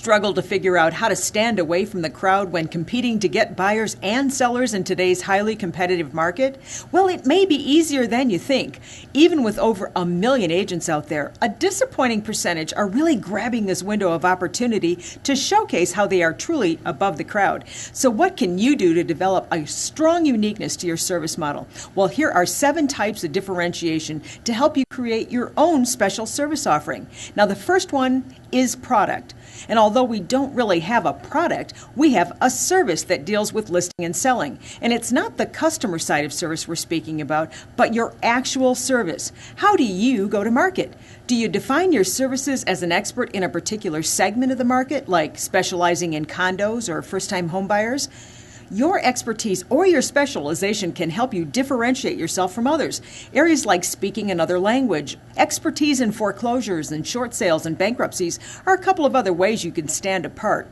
Struggle to figure out how to stand away from the crowd when competing to get buyers and sellers in today's highly competitive market? Well, it may be easier than you think. Even with over 1 million agents out there, a disappointing percentage are really grabbing this window of opportunity to showcase how they are truly above the crowd. So what can you do to develop a strong uniqueness to your service model? Well, here are 7 types of differentiation to help you create your own special service offering. Now, the first one is product. And although we don't really have a product, we have a service that deals with listing and selling. And it's not the customer side of service we're speaking about, but your actual service. How do you go to market? Do you define your services as an expert in a particular segment of the market, like specializing in condos or first-time home buyers? Your expertise or your specialization can help you differentiate yourself from others. Areas like speaking another language, expertise in foreclosures and short sales and bankruptcies are a couple of other ways you can stand apart.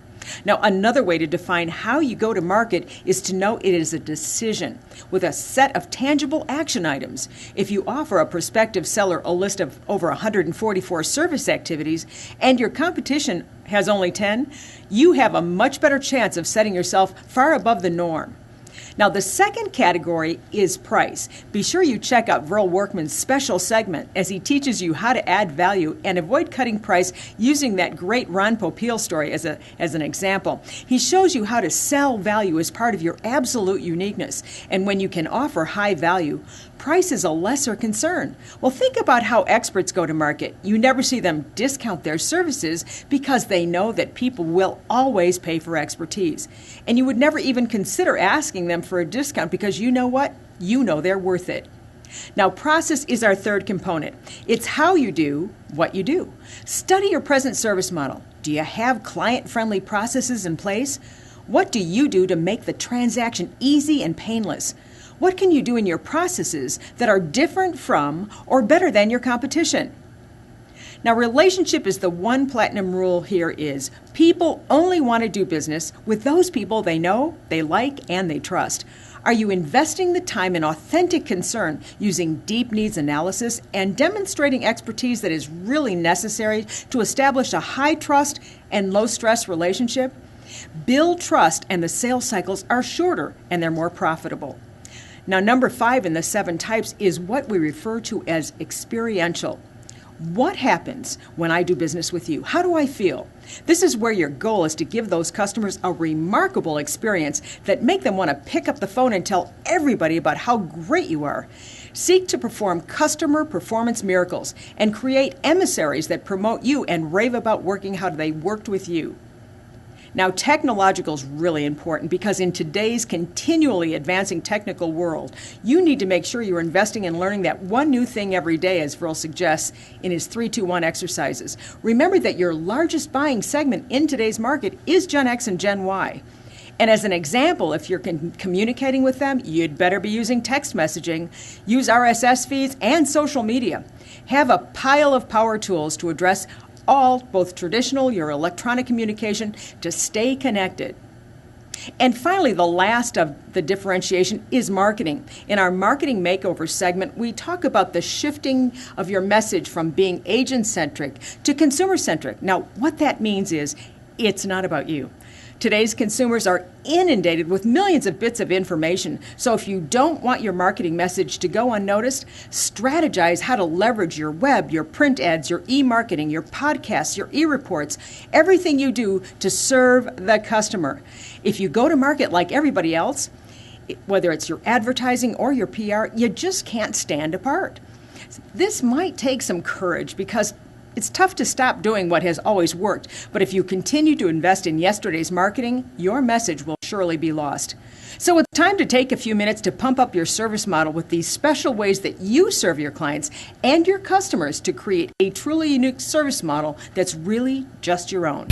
Now, another way to define how you go to market is to know it is a decision with a set of tangible action items. If you offer a prospective seller a list of over 144 service activities and your competition has only 10, you have a much better chance of setting yourself far above the norm. Now, the second category is price. Be sure you check out Verl Workman's special segment as he teaches you how to add value and avoid cutting price using that great Ron Popeil story as an example. He shows you how to sell value as part of your absolute uniqueness. And when you can offer high value, price is a lesser concern. Well, think about how experts go to market. You never see them discount their services because they know that people will always pay for expertise. And you would never even consider asking them for a discount because you know what? You know they're worth it. Now, process is our third component. It's how you do what you do. Study your present service model. Do you have client-friendly processes in place? What do you do to make the transaction easy and painless? What can you do in your processes that are different from or better than your competition? Now, relationship is the one platinum rule here is people only want to do business with those people they know, they like, and they trust. Are you investing the time in authentic concern using deep needs analysis and demonstrating expertise that is really necessary to establish a high trust and low stress relationship? Build trust and the sales cycles are shorter and they're more profitable. Now, number 5 in the 7 types is what we refer to as experiential. What happens when I do business with you? How do I feel? This is where your goal is to give those customers a remarkable experience that make them want to pick up the phone and tell everybody about how great you are. Seek to perform customer performance miracles and create emissaries that promote you and rave about working how they worked with you. Now, technological is really important because in today's continually advancing technical world, you need to make sure you're investing in learning that one new thing every day, as Verl suggests in his 3-2-1 exercises. Remember that your largest buying segment in today's market is Gen X and Gen Y. And as an example, if you're communicating with them, you'd better be using text messaging, use RSS feeds, and social media. Have a pile of power tools to address both traditional, your electronic communication, to stay connected. And finally, the last of the differentiation is marketing. In our Marketing Makeover segment, we talk about the shifting of your message from being agent-centric to consumer-centric. Now, what that means is it's not about you. Today's consumers are inundated with millions of bits of information, so if you don't want your marketing message to go unnoticed, strategize how to leverage your web, your print ads, your e-marketing, your podcasts, your e-reports, everything you do to serve the customer. If you go to market like everybody else, whether it's your advertising or your PR, you just can't stand apart. This might take some courage because it's tough to stop doing what has always worked, but if you continue to invest in yesterday's marketing, your message will surely be lost. So it's time to take a few minutes to pump up your service model with these special ways that you serve your clients and your customers to create a truly unique service model that's really just your own.